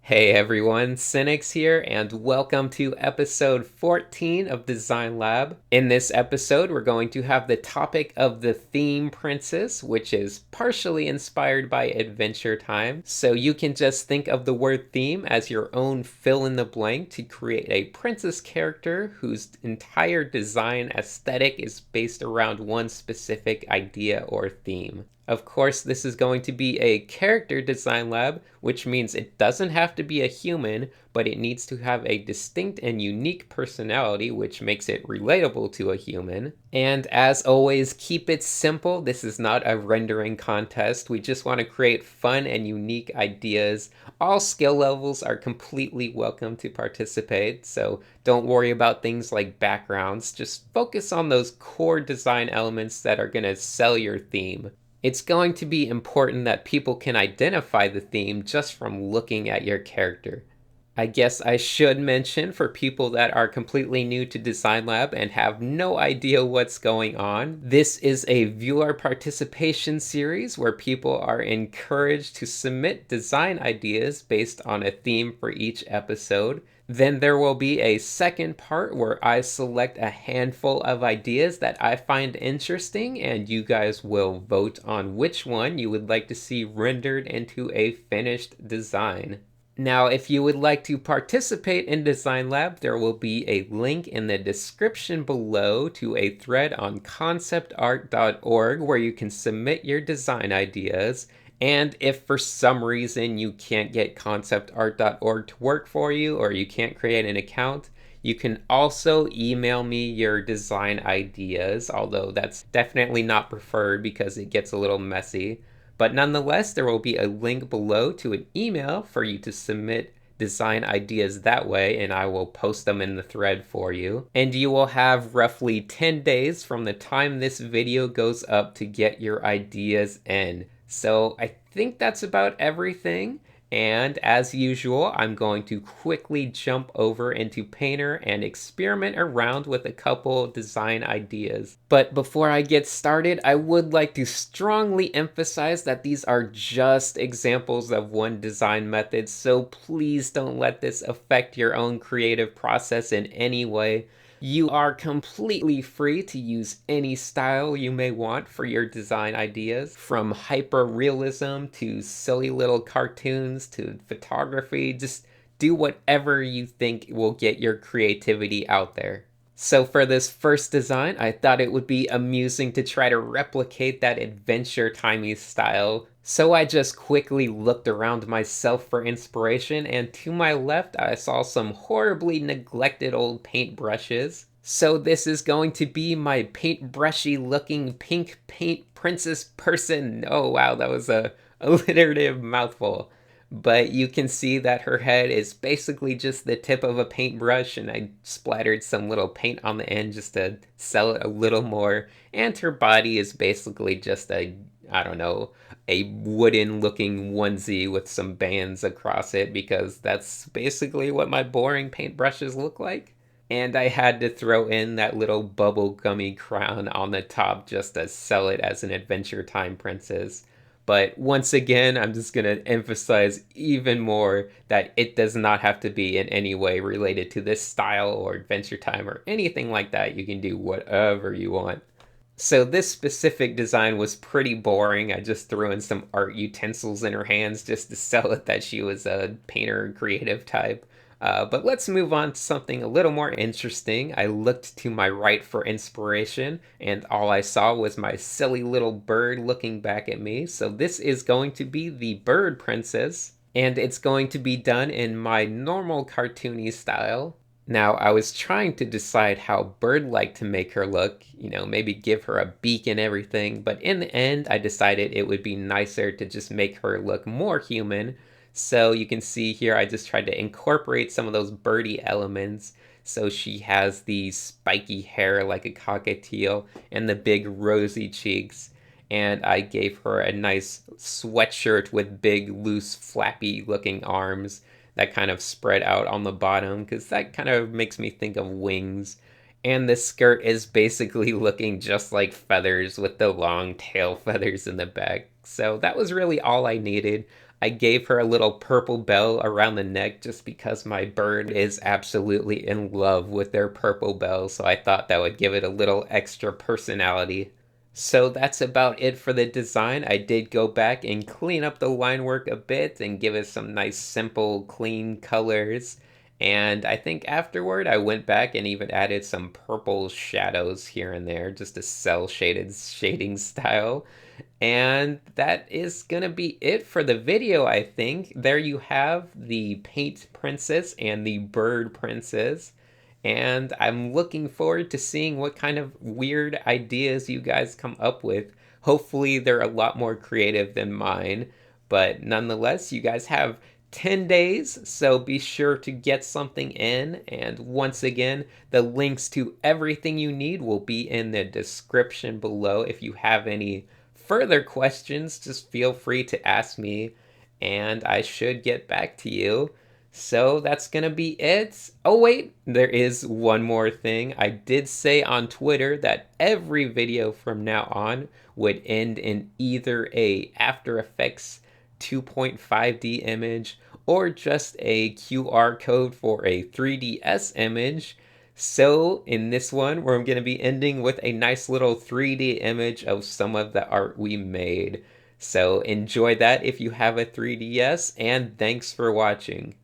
Hey everyone, Sinix here, and welcome to episode 14 of Design Lab. In this episode, we're going to have the topic of the theme princess, which is partially inspired by Adventure Time. So you can just think of the word theme as your own fill in the blank to create a princess character whose entire design aesthetic is based around one specific idea or theme. Of course, this is going to be a character design lab, which means it doesn't have to be a human, but it needs to have a distinct and unique personality, which makes it relatable to a human. And as always, keep it simple. This is not a rendering contest. We just want to create fun and unique ideas. All skill levels are completely welcome to participate, so don't worry about things like backgrounds. Just focus on those core design elements that are going to sell your theme. It's going to be important that people can identify the theme just from looking at your character. I guess I should mention for people that are completely new to Design Lab and have no idea what's going on, this is a viewer participation series where people are encouraged to submit design ideas based on a theme for each episode. Then there will be a second part where I select a handful of ideas that I find interesting, and you guys will vote on which one you would like to see rendered into a finished design. Now, if you would like to participate in Design Lab, there will be a link in the description below to a thread on conceptart.org where you can submit your design ideas. And if for some reason you can't get conceptart.org to work for you or you can't create an account, you can also email me your design ideas, although that's definitely not preferred because it gets a little messy. But nonetheless, there will be a link below to an email for you to submit design ideas that way, and I will post them in the thread for you. And you will have roughly 10 days from the time this video goes up to get your ideas in. So I think that's about everything. And as usual, I'm going to quickly jump over into Painter and experiment around with a couple design ideas. But before I get started, I would like to strongly emphasize that these are just examples of one design method, so please don't let this affect your own creative process in any way. You are completely free to use any style you may want for your design ideas, from hyper-realism to silly little cartoons to photography. Just do whatever you think will get your creativity out there. So for this first design, I thought it would be amusing to try to replicate that Adventure Timey style. So I just quickly looked around myself for inspiration, and to my left I saw some horribly neglected old paintbrushes. So this is going to be my paintbrushy looking pink paint princess person. Oh wow, that was a alliterative mouthful. But you can see that her head is basically just the tip of a paintbrush, and I splattered some little paint on the end just to sell it a little more. And her body is basically just I don't know, a wooden looking onesie with some bands across it, because that's basically what my boring paintbrushes look like. And I had to throw in that little bubble gummy crown on the top just to sell it as an Adventure Time princess. But once again, I'm just going to emphasize even more that it does not have to be in any way related to this style or Adventure Time or anything like that. You can do whatever you want. So this specific design was pretty boring. I just threw in some art utensils in her hands just to sell it that she was a painter creative type. But let's move on to something a little more interesting. I looked to my right for inspiration, and all I saw was my silly little bird looking back at me. So this is going to be the Bird Princess, and it's going to be done in my normal cartoony style. Now, I was trying to decide how bird-like to make her look, maybe give her a beak and everything, but in the end, I decided it would be nicer to just make her look more human. So you can see here, I just tried to incorporate some of those birdie elements. So she has the spiky hair like a cockatiel and the big rosy cheeks. And I gave her a nice sweatshirt with big, loose, flappy looking arms that kind of spread out on the bottom, because that kind of makes me think of wings. And the skirt is basically looking just like feathers with the long tail feathers in the back. So that was really all I needed. I gave her a little purple bell around the neck just because my bird is absolutely in love with their purple bell, so I thought that would give it a little extra personality. So that's about it for the design. I did go back and clean up the line work a bit and give it some nice, simple, clean colors. And I think afterward I went back and even added some purple shadows here and there, just a cell shaded shading style. And that is gonna be it for the video, I think. There you have the paint princess and the bird princess. And I'm looking forward to seeing what kind of weird ideas you guys come up with. Hopefully, they're a lot more creative than mine. But nonetheless, you guys have 10 days, so be sure to get something in. And once again, the links to everything you need will be in the description below. If you have any further questions, just feel free to ask me, and I should get back to you. So that's gonna be it. Oh wait, there is one more thing. I did say on Twitter that every video from now on would end in either a After Effects 2.5D image or just a QR code for a 3DS image. So in this one, we're going to be ending with a nice little 3D image of some of the art we made. So enjoy that if you have a 3DS, and thanks for watching.